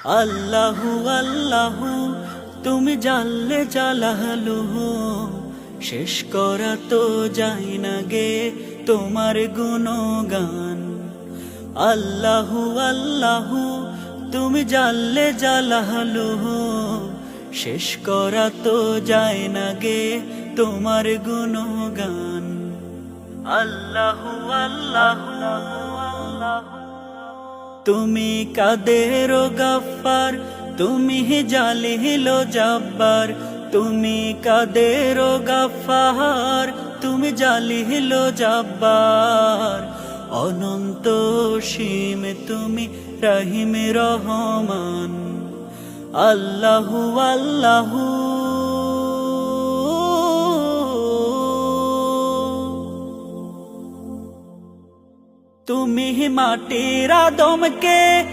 আল্লাহু আল্লাহু তুমি জানলে জালালুহু, শেষ করা তো যায় না গে তোমার গুণগান। আল্লাহু আল্লাহু তুমি জানলে জালালুহু, শেষ করা তো যায় না গে তোমার গুণগান। আল্লাহু আল্লাহু তুমি কাদের গফফার, তুমি জালিল জব্বার। তুমি কাদের গফফার, তুমি জালিল জব্বার। অনন্ত সীম তুমি রহিম রহমান। আল্লাহু আল্লাহু তুমি মাটির আদমকে